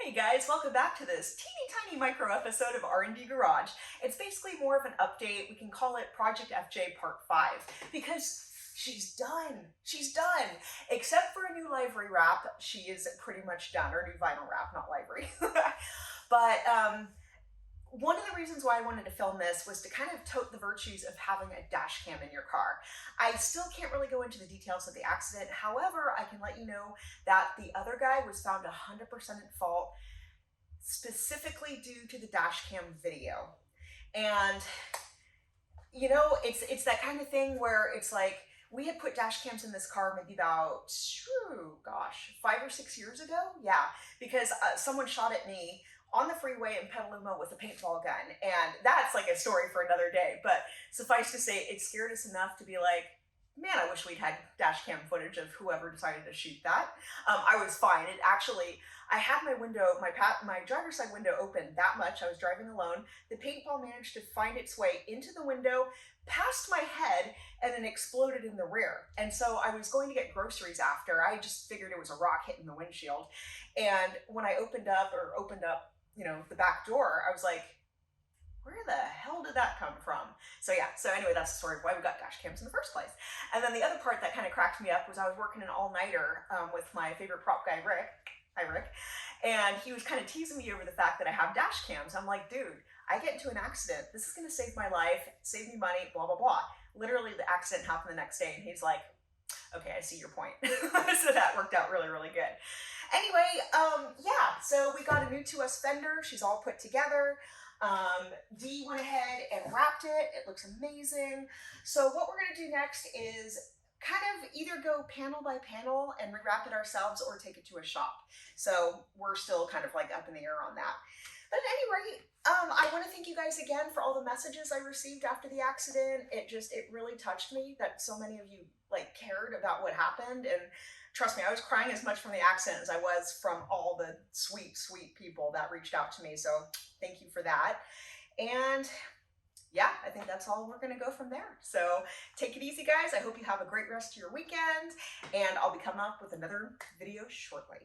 Hey guys, welcome back to this teeny tiny micro episode of R&D Garage. It's basically more of an update. We can call it Project FJ Part 5 because she's done. She's done. Except for a new livery wrap, she is pretty much done, or new vinyl wrap, not livery. But one of the reasons why I wanted to film this was to kind of tote the virtues of having a dash cam in your car. I still can't really go into the details of the accident. However, I can let you know that the other guy was found 100% at fault, specifically due to the dash cam video. And you know, it's that kind of thing where it's like, we had put dash cams in this car maybe about, gosh, 5 or 6 years ago. Yeah, because someone shot at me on the freeway in Petaluma with a paintball gun. And that's like a story for another day. But suffice to say, it scared us enough to be like, man, I wish we'd had dash cam footage of whoever decided to shoot that. I was fine. It actually, I had my window, my driver's side window open that much. I was driving alone. The paintball managed to find its way into the window, past my head, and then exploded in the rear. And so I was going to get groceries after. I just figured it was a rock hitting the windshield. And when I opened up, you know, the back door, I was like, where the hell did that come from? So yeah, so anyway, that's the story of why we got dash cams in the first place. And then the other part that kind of cracked me up was I was working an all-nighter with my favorite prop guy, Rick. Hi, Rick. And he was kind of teasing me over the fact that I have dash cams. I'm like, dude, I get into an accident. This is gonna save my life, save me money, blah, blah, blah. Literally, the accident happened the next day, and he's like, okay, I see your point. So that worked out really, really good. Anyway, yeah, so we got a new to us fender. She's all put together. Dee went ahead and wrapped it. It looks amazing. So what we're gonna do next is kind of either go panel by panel and rewrap it ourselves or take it to a shop. So we're still kind of like up in the air on that. But at any rate, I want to thank you guys again for all the messages I received after the accident. It really touched me that so many of you like cared about what happened. And trust me, I was crying as much from the accident as I was from all the sweet, sweet people that reached out to me. So thank you for that. And yeah, I think that's all. We're going to go from there. So take it easy, guys. I hope you have a great rest of your weekend, and I'll be coming up with another video shortly.